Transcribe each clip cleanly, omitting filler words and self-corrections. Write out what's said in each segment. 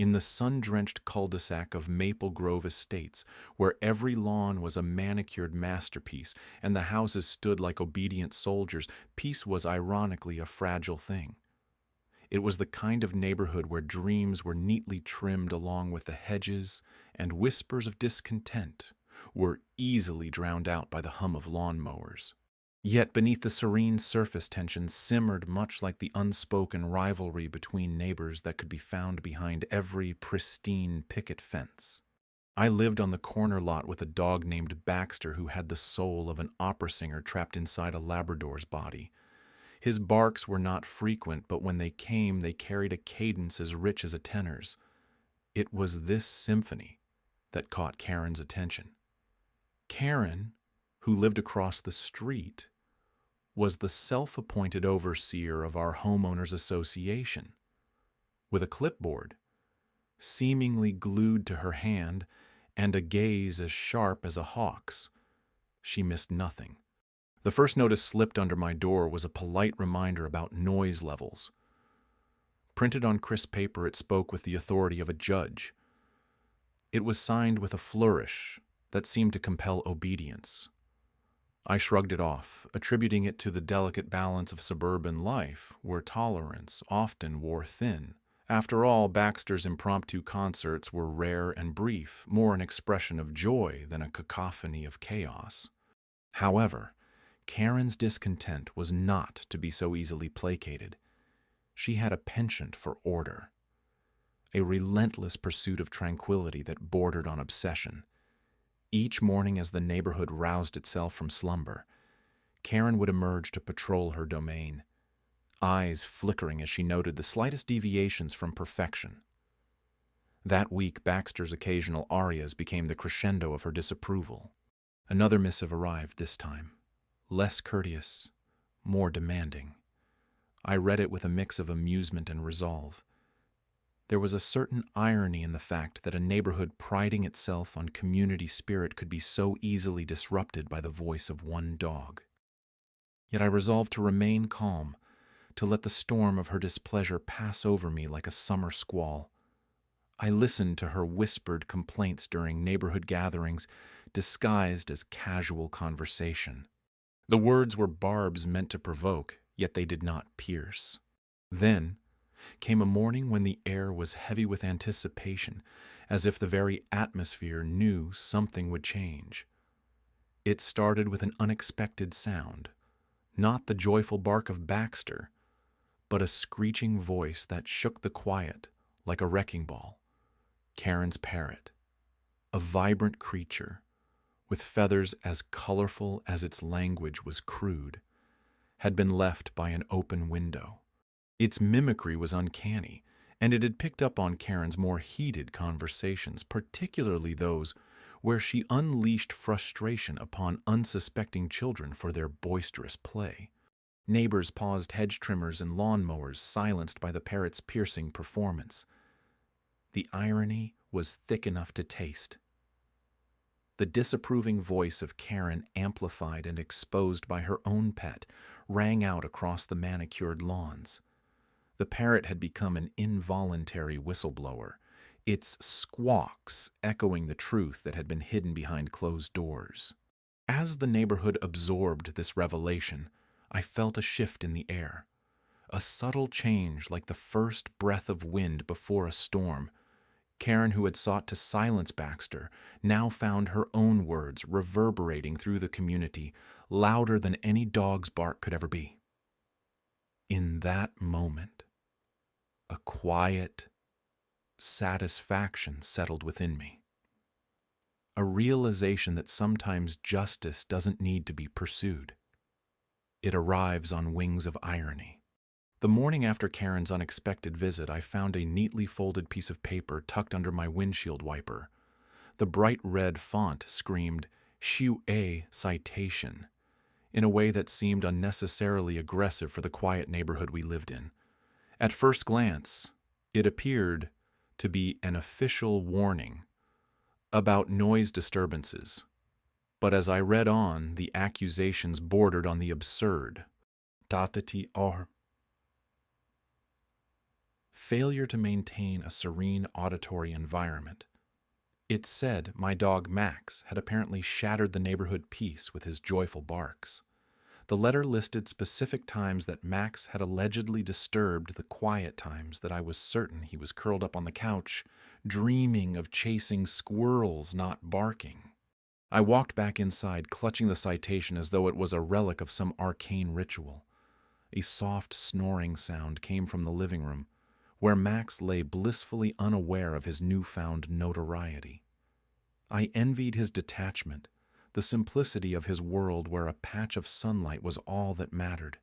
in the sun-drenched cul-de-sac of Maple Grove Estates, where every lawn was a manicured masterpiece and the houses stood like obedient soldiers, peace was ironically a fragile thing. It was the kind of neighborhood where dreams were neatly trimmed along with the hedges, and whispers of discontent were easily drowned out by the hum of lawnmowers. Yet beneath the serene surface tension simmered much like the unspoken rivalry between neighbors that could be found behind every pristine picket fence. I lived on the corner lot with a dog named Baxter who had the soul of an opera singer trapped inside a Labrador's body. His barks were not frequent, but when they came, they carried a cadence as rich as a tenor's. It was this symphony that caught Karen's attention. Karen, who lived across the street, was the self-appointed overseer of our homeowners association. With a clipboard, seemingly glued to her hand, and a gaze as sharp as a hawk's, she missed nothing. The first notice slipped under my door was a polite reminder about noise levels. Printed on crisp paper, it spoke with the authority of a judge. It was signed with a flourish that seemed to compel obedience. I shrugged it off, attributing it to the delicate balance of suburban life, where tolerance often wore thin. After all, Baxter's impromptu concerts were rare and brief, more an expression of joy than a cacophony of chaos. However, Karen's discontent was not to be so easily placated. She had a penchant for order, a relentless pursuit of tranquility that bordered on obsession. Each morning as the neighborhood roused itself from slumber, Karen would emerge to patrol her domain, eyes flickering as she noted the slightest deviations from perfection. That week, Baxter's occasional arias became the crescendo of her disapproval. Another missive arrived this time, less courteous, more demanding. I read it with a mix of amusement and resolve. There was a certain irony in the fact that a neighborhood priding itself on community spirit could be so easily disrupted by the voice of one dog. Yet I resolved to remain calm, to let the storm of her displeasure pass over me like a summer squall. I listened to her whispered complaints during neighborhood gatherings, disguised as casual conversation. The words were barbs meant to provoke, yet they did not pierce. Then came a morning when the air was heavy with anticipation, as if the very atmosphere knew something would change. It started with an unexpected sound, not the joyful bark of Baxter, but a screeching voice that shook the quiet like a wrecking ball. Karen's parrot, a vibrant creature, with feathers as colorful as its language was crude, had been left by an open window. Its mimicry was uncanny, and it had picked up on Karen's more heated conversations, particularly those where she unleashed frustration upon unsuspecting children for their boisterous play. Neighbors paused hedge trimmers and lawn mowers, silenced by the parrot's piercing performance. The irony was thick enough to taste. The disapproving voice of Karen, amplified and exposed by her own pet, rang out across the manicured lawns. The parrot had become an involuntary whistleblower, its squawks echoing the truth that had been hidden behind closed doors. As the neighborhood absorbed this revelation, I felt a shift in the air, a subtle change like the first breath of wind before a storm. Karen, who had sought to silence Baxter, now found her own words reverberating through the community, louder than any dog's bark could ever be. In that moment, a quiet satisfaction settled within me. A realization that sometimes justice doesn't need to be pursued. It arrives on wings of irony. The morning after Karen's unexpected visit, I found a neatly folded piece of paper tucked under my windshield wiper. The bright red font screamed, HOA citation, in a way that seemed unnecessarily aggressive for the quiet neighborhood we lived in. At first glance, it appeared to be an official warning about noise disturbances, but as I read on, the accusations bordered on the absurd. failure to maintain a serene auditory environment. It said my dog Max had apparently shattered the neighborhood peace with his joyful barks. The letter listed specific times that Max had allegedly disturbed the quiet times that I was certain he was curled up on the couch, dreaming of chasing squirrels, not barking. I walked back inside, clutching the citation as though it was a relic of some arcane ritual. A soft snoring sound came from the living room, where Max lay blissfully unaware of his newfound notoriety. I envied his detachment, the simplicity of his world where a patch of sunlight was all that mattered.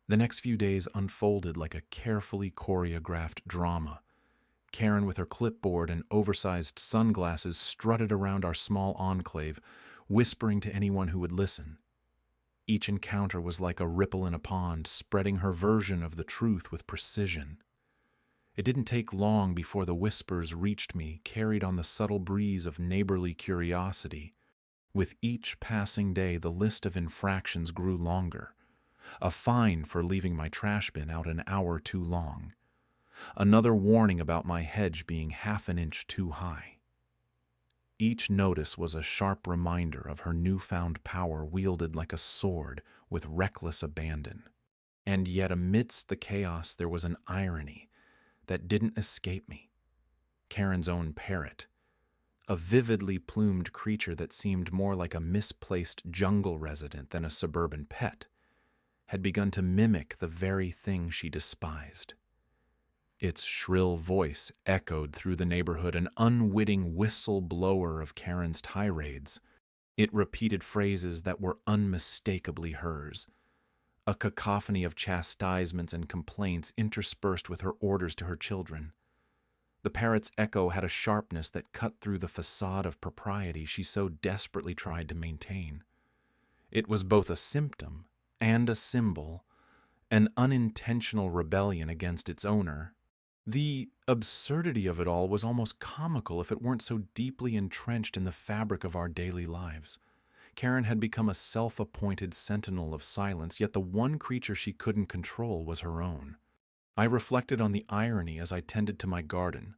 The next few days unfolded like a carefully choreographed drama. Karen, with her clipboard and oversized sunglasses, strutted around our small enclave, whispering to anyone who would listen. Each encounter was like a ripple in a pond, spreading her version of the truth with precision. It didn't take long before the whispers reached me, carried on the subtle breeze of neighborly curiosity. With each passing day, the list of infractions grew longer. A fine for leaving my trash bin out an hour too long. Another warning about my hedge being half an inch too high. Each notice was a sharp reminder of her newfound power wielded like a sword with reckless abandon. And yet amidst the chaos there was an irony that didn't escape me. Karen's own Parrot, a vividly plumed creature that seemed more like a misplaced jungle resident than a suburban pet, had begun to mimic the very thing she despised. Its shrill voice echoed through the neighborhood, an unwitting whistle-blower of Karen's tirades. It repeated phrases that were unmistakably hers, a cacophony of chastisements and complaints interspersed with her orders to her children. The parrot's echo had a sharpness that cut through the facade of propriety she so desperately tried to maintain. It was both a symptom and a symbol, an unintentional rebellion against its owner. The absurdity of it all was almost comical if it weren't so deeply entrenched in the fabric of our daily lives. Karen had become a self-appointed sentinel of silence, yet the one creature she couldn't control was her own. I reflected on the irony as I tended to my garden,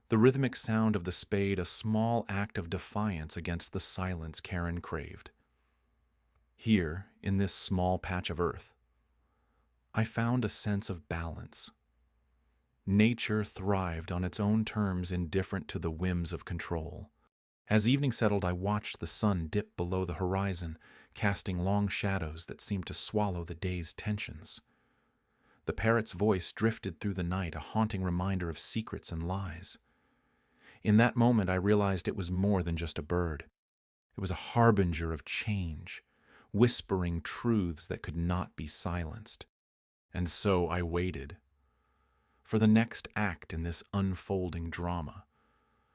the rhythmic sound of the spade a small act of defiance against the silence Karen craved. Here, in this small patch of earth, I found a sense of balance. Nature thrived on its own terms, indifferent to the whims of control. As evening settled, I watched the sun dip below the horizon, casting long shadows that seemed to swallow the day's tensions. The parrot's voice drifted through the night, a haunting reminder of secrets and lies. In that moment, I realized it was more than just a bird. It was a harbinger of change, whispering truths that could not be silenced. And so I waited for the next act in this unfolding drama,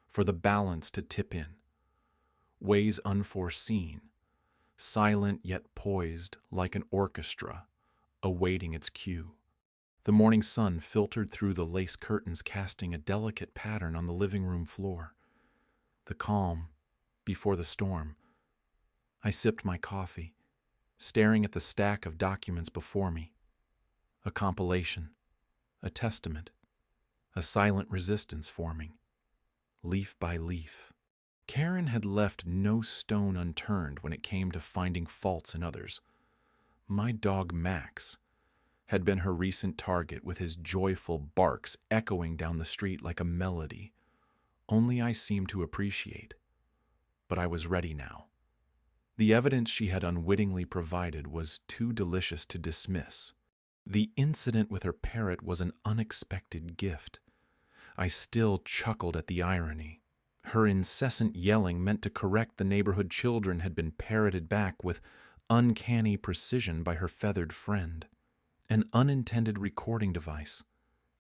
for the balance to tip in, ways unforeseen, silent yet poised like an orchestra, awaiting its cue. The morning sun filtered through the lace curtains, casting a delicate pattern on the living room floor. The calm before the storm. I sipped my coffee, staring at the stack of documents before me. A compilation, a testament, a silent resistance forming, leaf by leaf. Karen had left no stone unturned when it came to finding faults in others. My dog Max had been her recent target, with his joyful barks echoing down the street like a melody. Only I seemed to appreciate. But I was ready now. The evidence she had unwittingly provided was too delicious to dismiss. The incident with her parrot was an unexpected gift. I still chuckled at the irony. Her incessant yelling meant to correct the neighborhood children had been parroted back with uncanny precision by her feathered friend. An unintended recording device,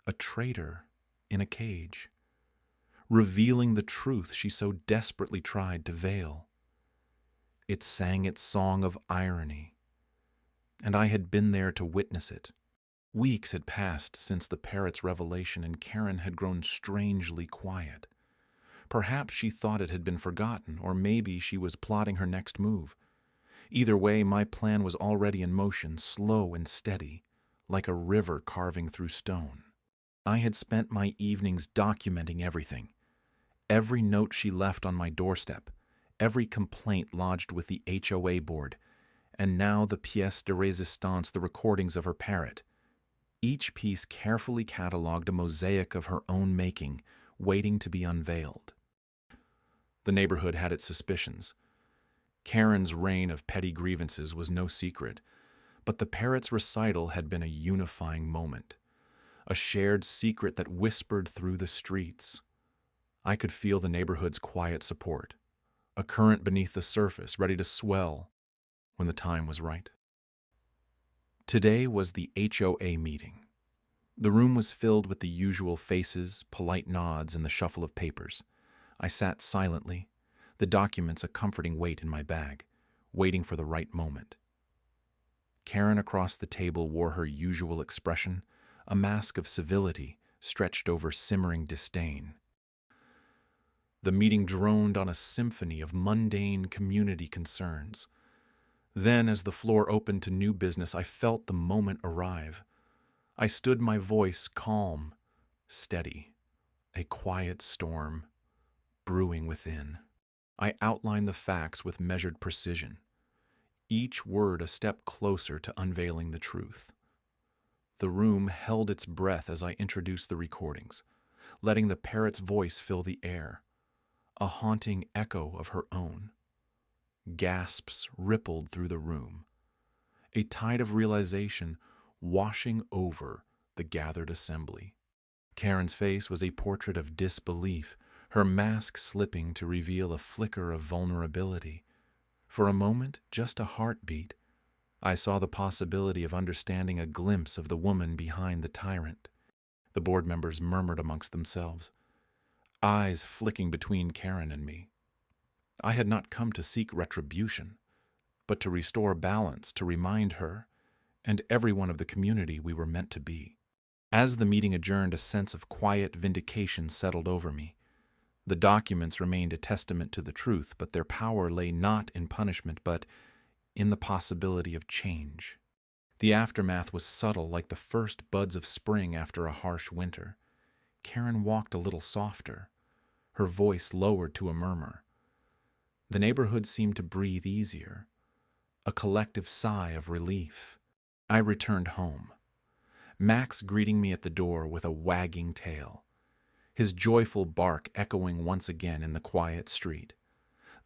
a traitor in a cage, revealing the truth she so desperately tried to veil. It sang its song of irony, and I had been there to witness it. Weeks had passed since the parrot's revelation, and Karen had grown strangely quiet. Perhaps she thought it had been forgotten, or maybe she was plotting her next move. Either way, my plan was already in motion, slow and steady, like a river carving through stone. I had spent my evenings documenting everything. Every note she left on my doorstep, every complaint lodged with the HOA board, and now the pièce de résistance, the recordings of her parrot. Each piece carefully catalogued a mosaic of her own making, waiting to be unveiled. The neighborhood had its suspicions. Karen's reign of petty grievances was no secret, but the parrot's recital had been a unifying moment, a shared secret that whispered through the streets. I could feel the neighborhood's quiet support, a current beneath the surface ready to swell when the time was right. Today was the HOA meeting. The room was filled with the usual faces, polite nods, and the shuffle of papers. I sat silently, the documents a comforting weight in my bag, waiting for the right moment. Karen across the table wore her usual expression, a mask of civility stretched over simmering disdain. The meeting droned on a symphony of mundane community concerns. Then, as the floor opened to new business, I felt the moment arrive. I stood my voice calm, steady, a quiet storm brewing within. I outlined the facts with measured precision, each word a step closer to unveiling the truth. The room held its breath as I introduced the recordings, letting the parrot's voice fill the air, a haunting echo of her own. Gasps rippled through the room, a tide of realization washing over the gathered assembly. Karen's face was a portrait of disbelief, her mask slipping to reveal a flicker of vulnerability. For a moment, just a heartbeat, I saw the possibility of understanding a glimpse of the woman behind the tyrant. The board members murmured amongst themselves, eyes flicking between Karen and me. I had not come to seek retribution, but to restore balance, to remind her and everyone of the community we were meant to be. As the meeting adjourned, a sense of quiet vindication settled over me. The documents remained a testament to the truth, but their power lay not in punishment, but in the possibility of change. The aftermath was subtle, like the first buds of spring after a harsh winter. Karen walked a little softer, her voice lowered to a murmur. The neighborhood seemed to breathe easier, a collective sigh of relief. I returned home, Max greeting me at the door with a wagging tail, his joyful bark echoing once again in the quiet street.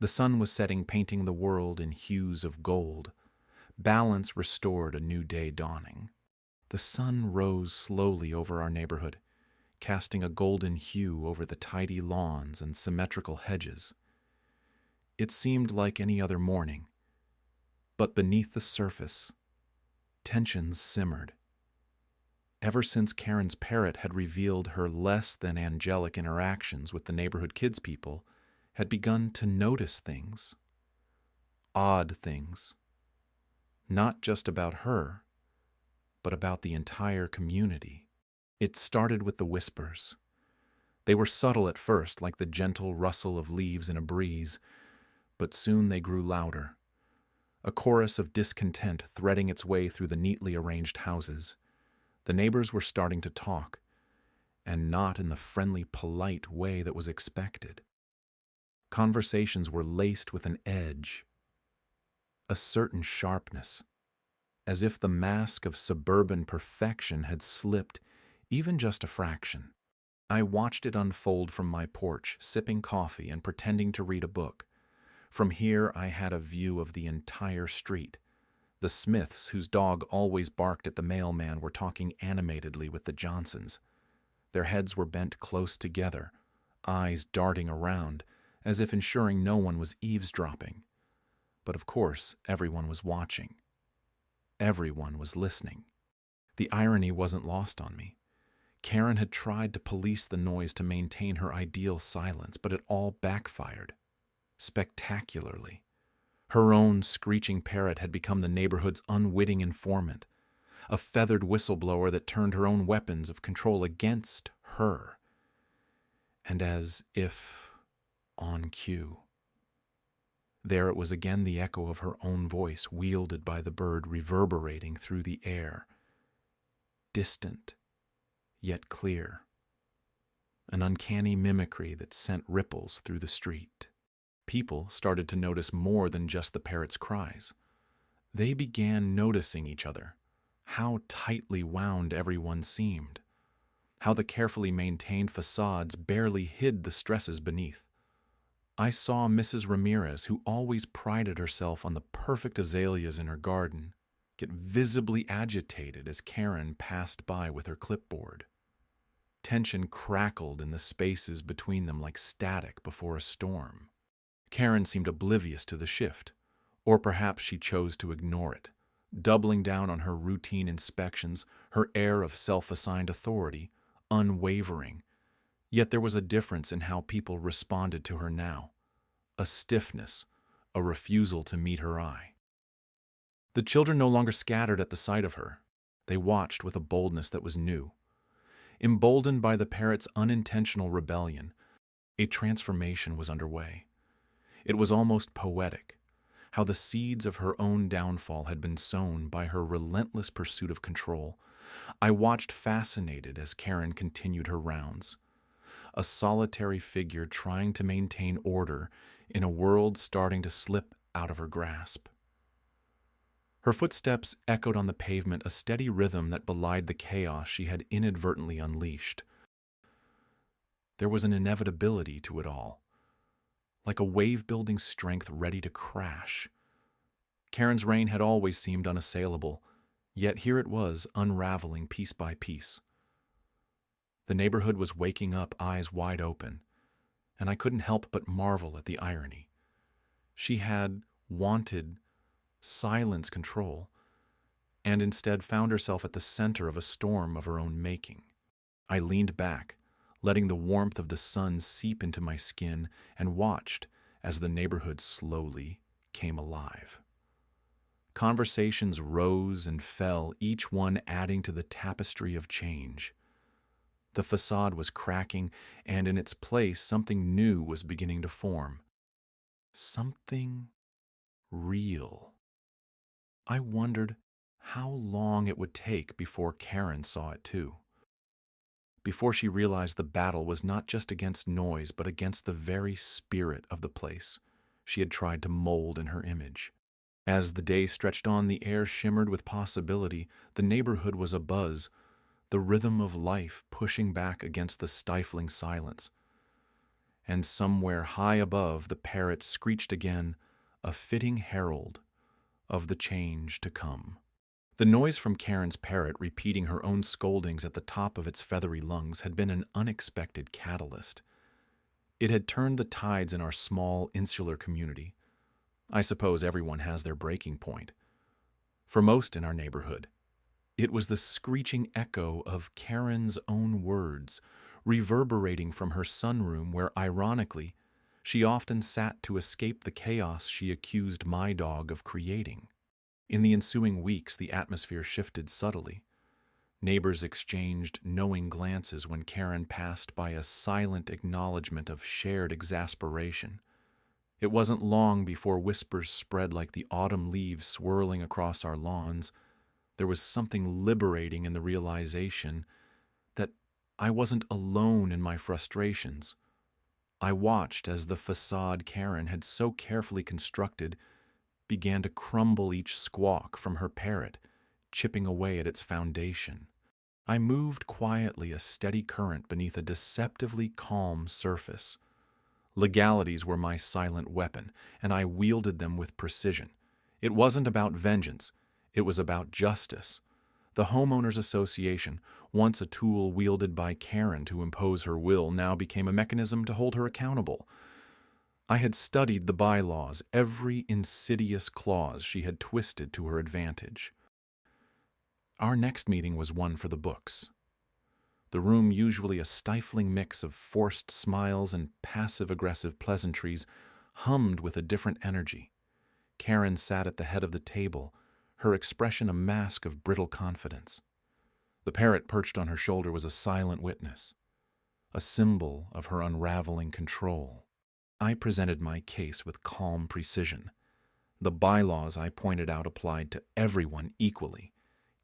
The sun was setting, painting the world in hues of gold. Balance restored, a new day dawning. The sun rose slowly over our neighborhood, casting a golden hue over the tidy lawns and symmetrical hedges. It seemed like any other morning, but beneath the surface, tensions simmered. Ever since Karen's parrot had revealed her less than angelic interactions with the neighborhood kids people, had begun to notice things, odd things, not just about her, but about the entire community. It started with the whispers. They were subtle at first, like the gentle rustle of leaves in a breeze, but soon they grew louder, a chorus of discontent threading its way through the neatly arranged houses. The neighbors were starting to talk, and not in the friendly, polite way that was expected. Conversations were laced with an edge, a certain sharpness, as if the mask of suburban perfection had slipped even just a fraction. I watched it unfold from my porch, sipping coffee and pretending to read a book. From here, I had a view of the entire street. The Smiths, whose dog always barked at the mailman, were talking animatedly with the Johnsons. Their heads were bent close together, eyes darting around, as if ensuring no one was eavesdropping. But of course, everyone was watching. Everyone was listening. The irony wasn't lost on me. Karen had tried to police the noise to maintain her ideal silence, but it all backfired, spectacularly. Her own screeching parrot had become the neighborhood's unwitting informant, a feathered whistleblower that turned her own weapons of control against her. And as if on cue, there it was again, the echo of her own voice, wielded by the bird, reverberating through the air. Distant, yet clear, an uncanny mimicry that sent ripples through the street. People started to notice more than just the parrot's cries. They began noticing each other, how tightly wound everyone seemed, how the carefully maintained facades barely hid the stresses beneath. I saw Mrs. Ramirez, who always prided herself on the perfect azaleas in her garden, get visibly agitated as Karen passed by with her clipboard. Tension crackled in the spaces between them like static before a storm. Karen seemed oblivious to the shift, or perhaps she chose to ignore it, doubling down on her routine inspections, her air of self-assigned authority, unwavering. Yet there was a difference in how people responded to her now, a stiffness, a refusal to meet her eye. The children no longer scattered at the sight of her. They watched with a boldness that was new. Emboldened by the parrot's unintentional rebellion, a transformation was underway. It was almost poetic, how the seeds of her own downfall had been sown by her relentless pursuit of control. I watched fascinated as Karen continued her rounds, a solitary figure trying to maintain order in a world starting to slip out of her grasp. Her footsteps echoed on the pavement, a steady rhythm that belied the chaos she had inadvertently unleashed. There was an inevitability to it all, like a wave-building strength ready to crash. Karen's reign had always seemed unassailable, yet here it was, unraveling piece by piece. The neighborhood was waking up, eyes wide open, and I couldn't help but marvel at the irony. She had wanted silence control, and instead found herself at the center of a storm of her own making. I leaned back, letting the warmth of the sun seep into my skin, and watched as the neighborhood slowly came alive. Conversations rose and fell, each one adding to the tapestry of change. The facade was cracking, and in its place something new was beginning to form. Something real. I wondered how long it would take before Karen saw it too. Before she realized the battle was not just against noise, but against the very spirit of the place she had tried to mold in her image. As the day stretched on, the air shimmered with possibility. The neighborhood was abuzz, the rhythm of life pushing back against the stifling silence. And somewhere high above, the parrot screeched again, a fitting herald of the change to come. The noise from Karen's parrot repeating her own scoldings at the top of its feathery lungs had been an unexpected catalyst. It had turned the tides in our small, insular community. I suppose everyone has their breaking point. For most in our neighborhood, it was the screeching echo of Karen's own words, reverberating from her sunroom where, ironically, she often sat to escape the chaos she accused my dog of creating. In the ensuing weeks, the atmosphere shifted subtly. Neighbors exchanged knowing glances when Karen passed by, a silent acknowledgement of shared exasperation. It wasn't long before whispers spread like the autumn leaves swirling across our lawns. There was something liberating in the realization that I wasn't alone in my frustrations. I watched as the facade Karen had so carefully constructed began to crumble, each squawk from her parrot, chipping away at its foundation. I moved quietly, a steady current beneath a deceptively calm surface. Legalities were my silent weapon, and I wielded them with precision. It wasn't about vengeance, it was about justice. The Homeowners Association, once a tool wielded by Karen to impose her will, now became a mechanism to hold her accountable. I had studied the bylaws, every insidious clause she had twisted to her advantage. Our next meeting was one for the books. The room, usually a stifling mix of forced smiles and passive-aggressive pleasantries, hummed with a different energy. Karen sat at the head of the table, her expression a mask of brittle confidence. The parrot perched on her shoulder was a silent witness, a symbol of her unraveling control. I presented my case with calm precision. The bylaws I pointed out applied to everyone equally.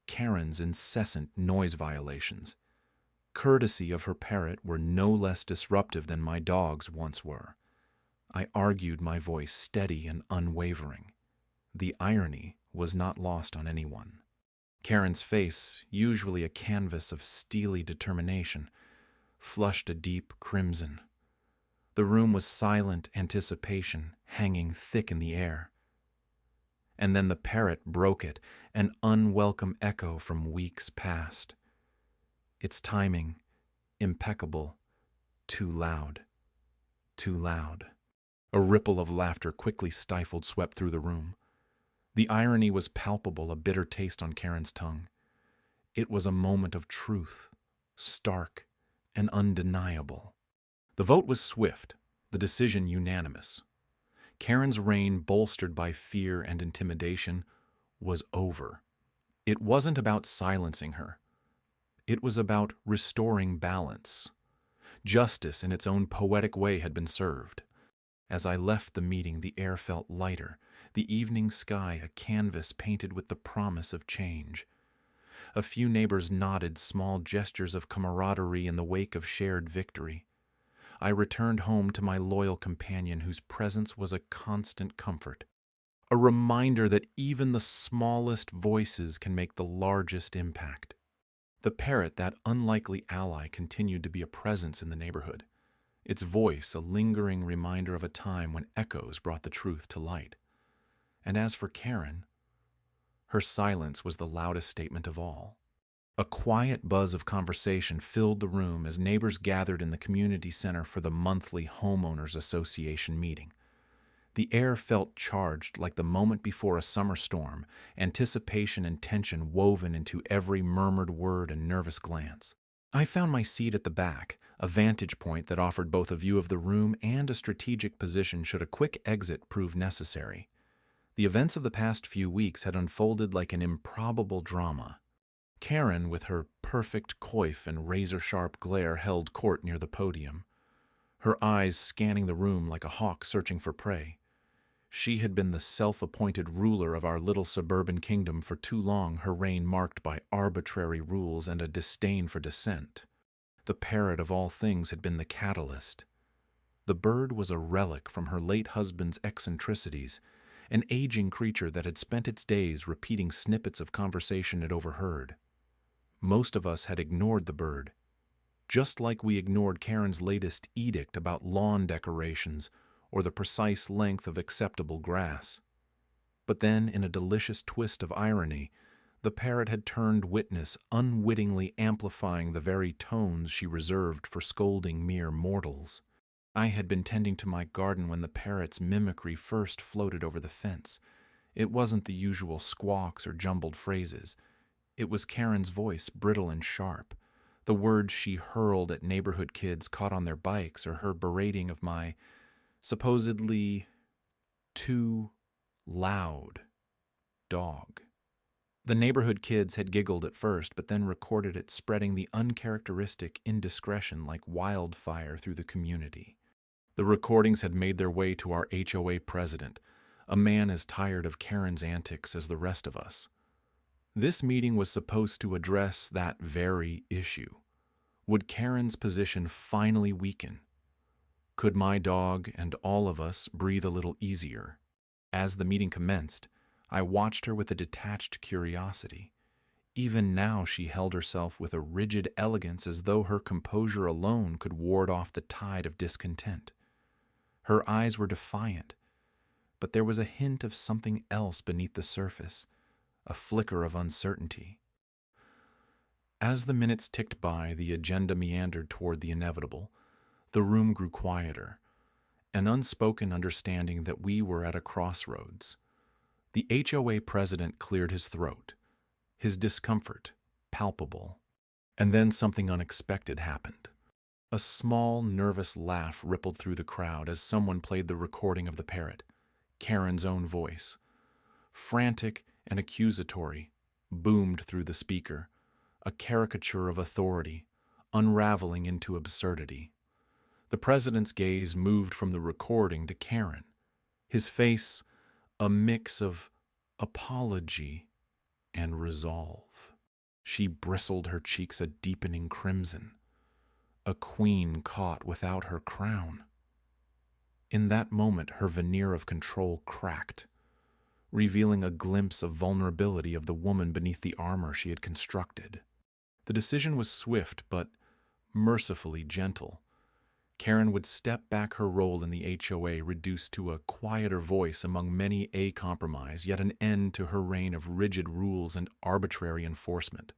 Karen's incessant noise violations, courtesy of her parrot were no less disruptive than my dogs once were. I argued, my voice steady and unwavering. The irony was not lost on anyone. Karen's face, usually a canvas of steely determination, flushed a deep crimson. The room was silent anticipation, hanging thick in the air. And then the parrot broke it, an unwelcome echo from weeks past. Its timing, impeccable, too loud, too loud. A ripple of laughter quickly stifled swept through the room. The irony was palpable, a bitter taste on Karen's tongue. It was a moment of truth, stark and undeniable. The vote was swift, the decision unanimous. Karen's reign, bolstered by fear and intimidation, was over. It wasn't about silencing her. It was about restoring balance. Justice in its own poetic way had been served. As I left the meeting, the air felt lighter, the evening sky a canvas painted with the promise of change. A few neighbors nodded, small gestures of camaraderie in the wake of shared victory. I returned home to my loyal companion, whose presence was a constant comfort, a reminder that even the smallest voices can make the largest impact. The parrot, that unlikely ally, continued to be a presence in the neighborhood, its voice a lingering reminder of a time when echoes brought the truth to light. And as for Karen, her silence was the loudest statement of all. A quiet buzz of conversation filled the room as neighbors gathered in the community center for the monthly Homeowners Association meeting. The air felt charged like the moment before a summer storm, anticipation and tension woven into every murmured word and nervous glance. I found my seat at the back, a vantage point that offered both a view of the room and a strategic position should a quick exit prove necessary. The events of the past few weeks had unfolded like an improbable drama. Karen, with her perfect coif and razor-sharp glare, held court near the podium, her eyes scanning the room like a hawk searching for prey. She had been the self-appointed ruler of our little suburban kingdom for too long, her reign marked by arbitrary rules and a disdain for dissent. The parrot of all things had been the catalyst. The bird was a relic from her late husband's eccentricities, an aging creature that had spent its days repeating snippets of conversation it overheard. Most of us had ignored the bird, just like we ignored Karen's latest edict about lawn decorations or the precise length of acceptable grass. But then, in a delicious twist of irony, the parrot had turned witness, unwittingly amplifying the very tones she reserved for scolding mere mortals. I had been tending to my garden when the parrot's mimicry first floated over the fence. It wasn't the usual squawks or jumbled phrases. It was Karen's voice, brittle and sharp, the words she hurled at neighborhood kids caught on their bikes, or her berating of my supposedly too loud dog. The neighborhood kids had giggled at first, but then recorded it, spreading the uncharacteristic indiscretion like wildfire through the community. The recordings had made their way to our HOA president, a man as tired of Karen's antics as the rest of us. This meeting was supposed to address that very issue. Would Karen's position finally weaken? Could my dog and all of us breathe a little easier? As the meeting commenced, I watched her with a detached curiosity. Even now she held herself with a rigid elegance, as though her composure alone could ward off the tide of discontent. Her eyes were defiant, but there was a hint of something else beneath the surface, a flicker of uncertainty. As the minutes ticked by, the agenda meandered toward the inevitable. The room grew quieter, an unspoken understanding that we were at a crossroads. The HOA president cleared his throat, his discomfort palpable. And then something unexpected happened. A small, nervous laugh rippled through the crowd as someone played the recording of the parrot, Karen's own voice. Frantic and accusatory, boomed through the speaker, a caricature of authority, unraveling into absurdity. The president's gaze moved from the recording to Karen, his face a mix of apology and resolve. She bristled, her cheeks a deepening crimson. a queen caught without her crown. In that moment, her veneer of control cracked, revealing a glimpse of vulnerability of the woman beneath the armor she had constructed. The decision was swift but mercifully gentle. Karen would step back her role in the HOA, reduced to a quieter voice among many a compromise, yet an end to her reign of rigid rules and arbitrary enforcement.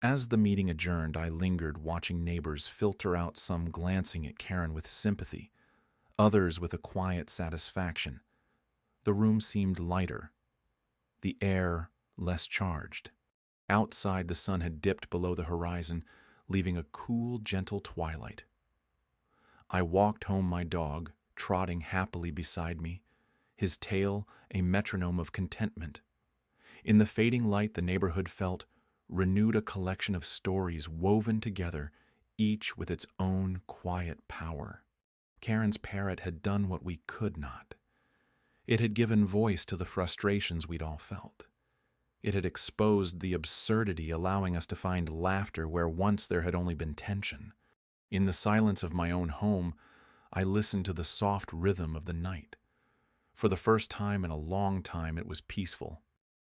As the meeting adjourned, I lingered, watching neighbors filter out, some glancing at Karen with sympathy, others with a quiet satisfaction. The room seemed lighter, the air less charged. Outside, the sun had dipped below the horizon, leaving a cool, gentle twilight. I walked home, my dog trotting happily beside me, his tail a metronome of contentment. In the fading light, the neighborhood felt renewed, a collection of stories woven together, each with its own quiet power. Karen's parrot had done what we could not. It had given voice to the frustrations we'd all felt. It had exposed the absurdity, allowing us to find laughter where once there had only been tension. In the silence of my own home, I listened to the soft rhythm of the night. For the first time in a long time, it was peaceful,